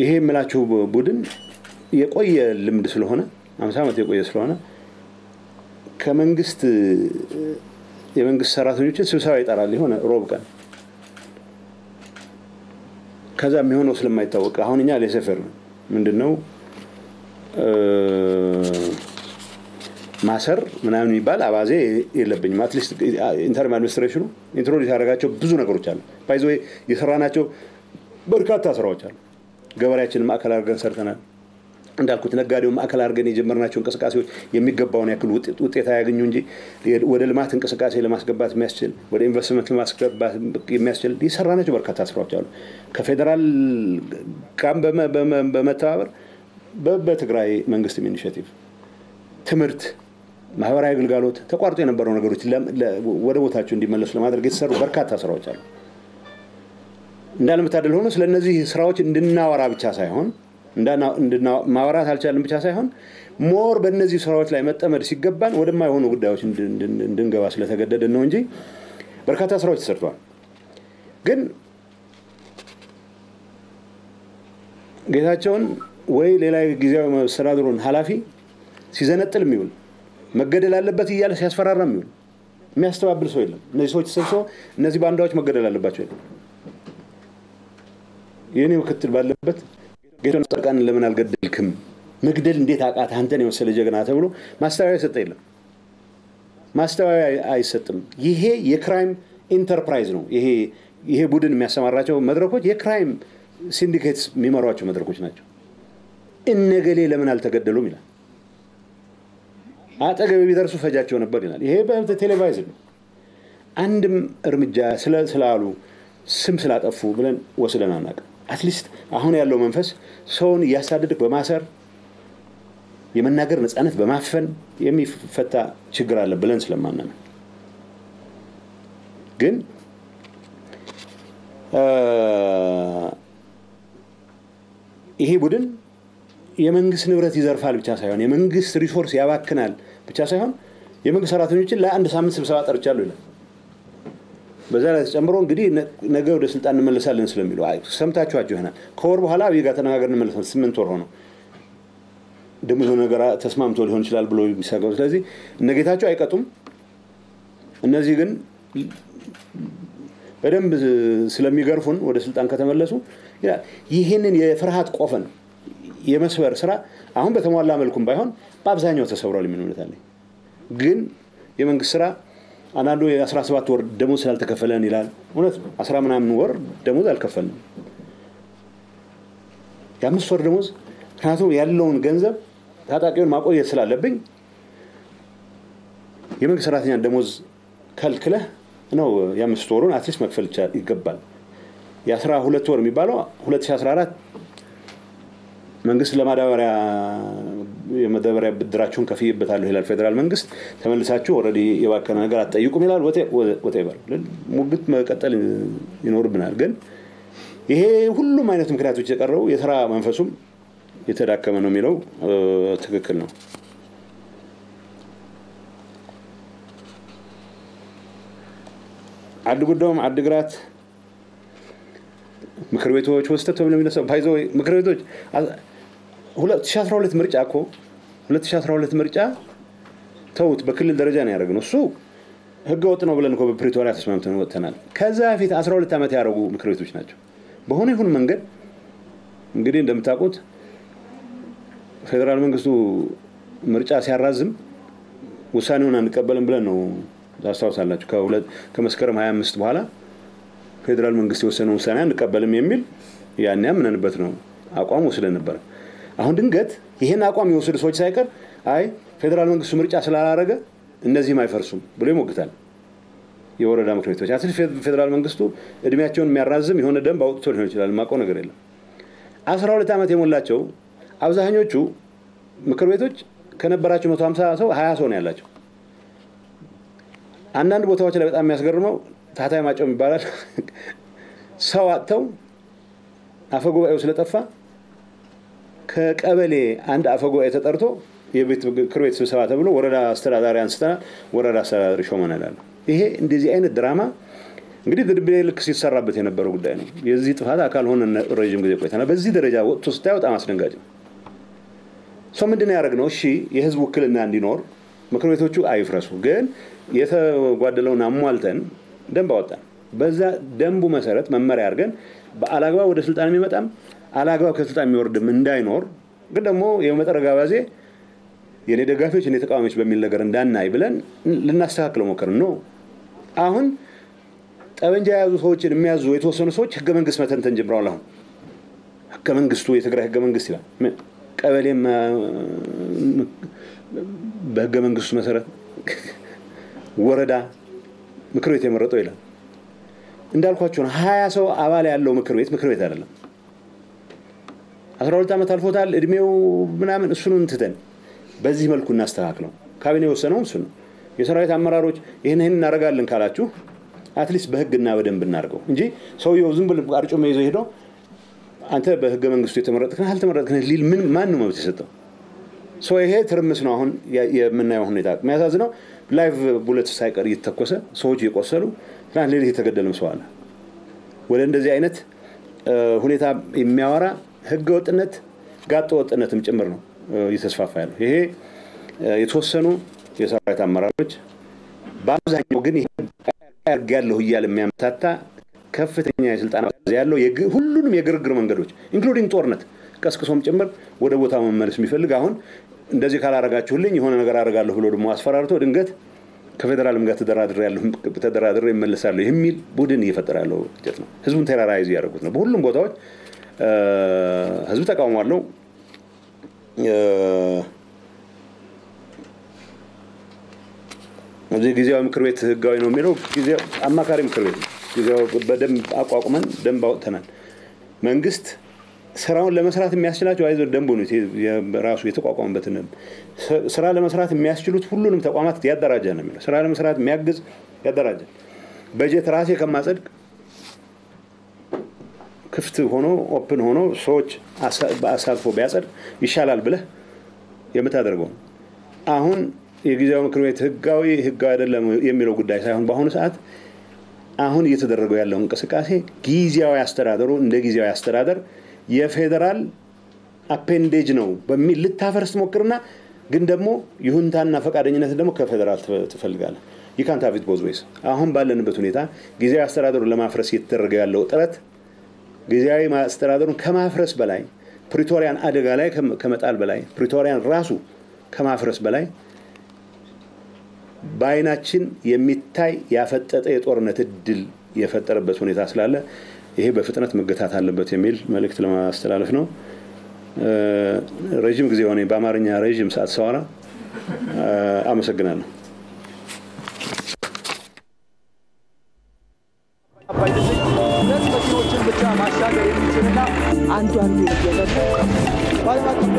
ይሄ የምላችሁ ቡድን የቆየ ልምድ ስለሆነ 50 ዓመት የቆየ ስለሆነ ከመንግስት የመንግስት ሰራተኞችን ስብሰባ ይጠራል ይሆነ ሮብ ቀን ከዛ የሚሆነው ስለማይታወቅ አሁን እኛ ለሰፈር ምንድነው ማሰር ምናምን የሚባል አባዜ የለብኝም አትሊስት ኢንተርም አድሚኒስትሬሽኑ ኢንትሮዲዩስ ያደረጋቸው ብዙ ነገሮች አሉ ባይዘው የሰራናቸው በርካታ ስራዎች አሉ ገበሬያችንን ማከል አድርገን ሰርተናል እንዳልኩት ነጋዴው ማከል አድርገን የጀመርናቸው እንቅስቃሴዎች የሚገባውን ያክል ውጤት ያገኙ እንጂ ወደ ልማት እንቅስቃሴ ለማስገባት የሚያስችል ወደ ኢንቨስትመንት ለማስገባት የሚያስችል የሰራናቸው በርካታ ስራዎች አሉ ከፌደራል ጋር በመተባበር በትግራይ መንግስት ኢኒሺዬቲቭ ትምርት ማህበራዊ አገልግሎት ተቋርጦ የነበሩ ነገሮች ወደ ቦታቸው እንዲመለሱ ለማድረግ የተሰሩ በርካታ ስራዎች አሉ እንዳልመታደል ሆኖ ስለነዚህ ስራዎች እንድናወራ ብቻ ሳይሆን ማወራት አልቻለም ብቻ ሳይሆን ሞር በእነዚህ ስራዎች ላይ መጠመድ ሲገባን ወደማይሆኑ ጉዳዮች እንድንገባ ስለተገደደን ነው እንጂ በርካታ ስራዎች ተሰርተዋል ግን ጌታቸውን ወይ ሌላ ጊዜያዊ መስተዳድሩን ኃላፊ ሲዘነጥል የሚውል መገደል አለበት ይያለ ሲያስፈራራ የሚውል የሚያስተባብል ሰው የለም እነዚህ ሰዎች ተሰብስበው እነዚህ ባንዳዎች መገደል አለባቸው ይላል የኔ ምክትል ባለበት ጌታን ተቃን ለምን አልገደልክም መግደል እንዴት አቃተ አንተን የመሰለ ጀግና ተብሎ ማስተዋያ ሰጠ የለም ማስተዋያ አይሰጥም ይሄ የክራይም ኢንተርፕራይዝ ነው ይሄ ቡድን የሚያሰማራቸው መድረኮች የክራይም ሲንዲኬትስ የሚመሯቸው መድረኮች ናቸው እነገሌ ለምን አልተገደሉም ይላል አጠገብ ቢደርሱ ፈጃቸው ነበር ይላል ይሄ በቴሌቪዥን ነው አንድም እርምጃ ስላሉ ስም ስላጠፉ ብለን ወስደን አናውቅም አትሊስት አሁን ያለው መንፈስ ሰውን ያሳደድክ በማሰር የመናገር ነፃነት በማፈን የሚፈታ ችግር አለ ብለን ስለማናምን ግን ይሄ ቡድን የመንግስት ንብረት ይዘርፋል ብቻ ሳይሆን የመንግስት ሪሶርስ ያባክናል ብቻ ሳይሆን የመንግስት ሰራተኞችን ለአንድ ሳምንት ስብሰባ ጠርቻለሁ ይላል በዛ ላይ ተጨምሮ እንግዲህ ነገ ወደ ስልጣን እንመለሳለን ስለሚሉ ሰምታችኋቸው ይሆናል ከወር በኋላ አብይ ጋር ተነጋግረን እንመለሳለን 8 ወር ሆኖ ደሞዝ ነገር ተስማምቶ ሊሆን ይችላል ብሎ የሚሰጋው ስለዚህ እነጌታቸው አይቀጡም እነዚህ ግን በደንብ ስለሚገርፉን ወደ ስልጣን ከተመለሱ ይሄንን የፍርሃት ቆፈን የመስበር ስራ አሁን በተሟላ መልኩም ባይሆን በአብዛኛው ተሰብሯል የሚሉታል ግን የመንግስት ስራ አንዳንዱ የ17 ወር ደሞዝ ስላልተከፈለን ይላል እውነት 10 ምናምን ወር ደሞዝ አልከፈልንም የ5 ወር ደሞዝ ምክንያቱም ያለውን ገንዘብ ታጣቂውን ማቆየት ስላለብኝ የመንግስት ሰራተኛ ደሞዝ ከልክለህ ነው የ5 ወሩን አትሊስት መክፈል ይገባል የ12 ወር የሚባለው 2014 መንግስት ለማዳበሪያ የመዳበሪያ ብድራቸውን ከፍይበታለሁ ይላል ፌደራል መንግስት ተመልሳችሁ ኦሬዲ የባከነ ነገር አትጠይቁም ይላል ወቴቨር ሙግት መቀጠል ይኖርብናል ግን ይሄ ሁሉም አይነት ምክንያቶች የቀረው የሥራ መንፈሱም የተዳከመ ነው የሚለው ትክክል ነው አድጉዶም አድግራት ምክር ቤቶች ወስተት ተብለው የሚነሳው ባይዘው ምክር ቤቶች 2012 ምርጫ እኮ 2012 ምርጫ ተውት በክልል ደረጃ ነው ያደረግነው እሱ ህገ ወጥ ነው ብለን እኮ በፕሪቶሪያ ተስማምተን ወጥተናል ከዛ በፊት 12 ዓመት ያደረጉ ምክር ቤቶች ናቸው በሆነ ይሁን መንገድ እንግዲህ እንደምታውቁት ፌደራል መንግስቱ ምርጫ ሲያራዝም ውሳኔውን አንቀበልም ብለን ነው ታስታውሳላችሁ ከመስከረም 25 በኋላ ፌደራል መንግስት የወሰነውን ውሳኔ አንቀበልም የሚል ያን ያምነንበት ነው አቋም ወስደን ነበር አሁን ድንገት ይሄን አቋም የወሰዱ ሰዎች ሳይቀር አይ ፌደራል መንግስቱ ምርጫ ስላላረገ እነዚህም አይፈርሱም ብሎ ይሞግታል የወረዳ ምክር ቤቶች አትሊ ፌደራል መንግስቱ እድሜያቸውን የሚያራዝም የሆነ ደንብ አውጥቶ ሊሆን ይችላል ማቆ ነገር የለም 12 ዓመት የሞላቸው አብዛኞቹ ምክር ቤቶች ከነበራቸው 150 ሰው 20 ሰው ነው ያላቸው አንዳንድ ቦታዎች ላይ በጣም የሚያስገርመው ታታይ ማጨው ይባላል ሰው አጥተው አፈጉባኤው ስለጠፋ ከቀበሌ አንድ አፈጉባኤ ተጠርቶ የቤት ምክር ቤት ስብሰባ ተብሎ ወረዳ አስተዳዳሪ አንስተና ወረዳ አስተዳዳሪ ሾመናል ይሄ እንደዚህ አይነት ድራማ እንግዲህ ድርቤ ልክ ሲሰራበት የነበረው ጉዳይ ነው የዚህ ጥፋት አካል ሆነ ረጅም ጊዜ ቆይተናል በዚህ ደረጃ ወጥቶ ስታዩ በጣም አስደንጋጭ ነው ሰው ምንድነው ያደረግነው እሺ የህዝብ ውክልና እንዲኖር ምክር ቤቶቹ አይፍረሱ ግን የተጓደለውን አሟልተን ደንብ አወጣን በዛ ደንቡ መሰረት መመሪያ አድርገን በአላግባብ ወደ ስልጣን የሚመጣም አላግባብ ከስልጣን የሚወርድም እንዳይኖር ግን ደግሞ የመጠረጋባዜ የኔ ደጋፊዎች የኔ ተቃዋሚዎች በሚል ነገር እንዳናይ ብለን ልናስተካክለው ሞከርን ነው አሁን ጠበንጃ ያዙ ሰዎችን የሚያዙ የተወሰኑ ሰዎች ህገ መንግስት መተንተን ጀምረዋል አሁን ህገ መንግስቱ የትግራይ ህገ መንግስት ይላል ቀበሌም በህገ መንግስቱ መሰረት ወረዳ ምክር ቤት የመረጠው ይላል እንዳልኳችሁ 20 ሰው አባል ያለው ምክር ቤት አይደለም 12 አመት አልፎታል እድሜው ምናምን እሱን እንትተን በዚህ መልኩ እናስተካክለው ካቢኔ ወሰነው እሱ ነው የሰራዊት አመራሮች ይሄን እናረጋለን ካላችሁ አትሊስት በህግና በደንብ እናርገው እንጂ ሰውየው ዝም ብሎ አርጮ መይዞ ሄዶ አንተ በህገ መንግስቱ የተመረጥከን አልተመረጥከን ሊል ምን ማን ነው መብት ይሰጠው ሰው ይሄ ትርምስ ነው አሁን የምናየው ሁኔታ የሚያሳዝነው ላይቭ ቡሌት ሳይቀር እየተተኮሰ ሰዎች እየቆሰሉ ትናንት ሌሊት የተገደለም ሰው አለ ወደ እንደዚህ አይነት ሁኔታ የሚያወራ ህገ ወጥነት ጋጠ ወጥነትም ጭምር ነው እየተስፋፋ ያለው ይሄ የተወሰኑ የሰራዊት አመራሮች በአብዛኛው ግን ያርጋለሁ ይያል የሚያምታታ ከፍተኛ የስልጣን ያለው ሁሉንም የግርግር መንገዶች ኢንክሉዲንግ ጦርነት ቀስቅሶም ጭምር ወደ ቦታው መመለስ የሚፈልግ አሁን እንደዚህ ካላረጋችሁልኝ የሆነ ነገር አረጋለሁ ብሎ ደግሞ አስፈራርቶ ድንገት ከፌደራልም ጋር ተደራድሬ ይመለሳሉ የሚል ቡድን እየፈጠረ ያለው ጀት ነው ህዝቡን ቴራራይዝ ያደርጉት ነው በሁሉም ቦታዎች ህዝቡ ተቃውሟል እዚህ ጊዜያዊ ምክር ቤት ህጋዊ ነው የሚለው ጊዜያዊ አማካሪ ምክር ቤት ጊዜያዊ በደንብ አቋቁመን ደንብ አውጥተናል መንግስት ስራውን ለመስራት የሚያስችላቸው አይዞ ደንቡ ነው የራሱ የተቋቋመበት ስራ ለመስራት የሚያስችሉት ሁሉንም ተቋማት ያደራጃ ነው የሚለው ስራ ለመስራት የሚያግዝ ያደራጃ በጀት ራሴ ከማጸድቅ ክፍት ሆኖ ኦፕን ሆኖ ሰዎች በአሳልፎ ቢያጸድቅ ይሻላል ብለ የምታደርገው አሁን የጊዜያዊ ምክር ቤት ህጋዊ አይደለም የሚለው ጉዳይ ሳይሆን በአሁኑ ሰዓት አሁን እየተደረገው ያለው እንቅስቃሴ ጊዜያዊ አስተዳደሩ እንደ ጊዜያዊ አስተዳደር የፌደራል አፔንዴጅ ነው በሚል ልታፈርስ ሞክርና ግን ደግሞ ይሁንታና ፈቃደኝነት ደግሞ ከፌደራል ትፈልጋለህ you can't have it both ways አሁን ባለንበት ሁኔታ ጊዜያዊ አስተዳደሩን ለማፍረስ እየተደረገ ያለው ጥረት ጊዜያዊ አስተዳደሩን ከማፍረስ በላይ ፕሪቶሪያን አደጋ ላይ ከመጣል በላይ ፕሪቶሪያን ራሱ ከማፍረስ በላይ ባይናችን የሚታይ ያፈጠጠ የጦርነት እድል የፈጠረበት ሁኔታ ስላለ ይሄ በፍጥነት መገታት አለበት የሚል መልእክት ለማስተላለፍ ነው ረጅም ጊዜ ሆነ በአማርኛ ረጅም ሰዓት ሰዋራ አመሰግናለሁ አንዱ አንዱ እየገባ ባለማቀፍ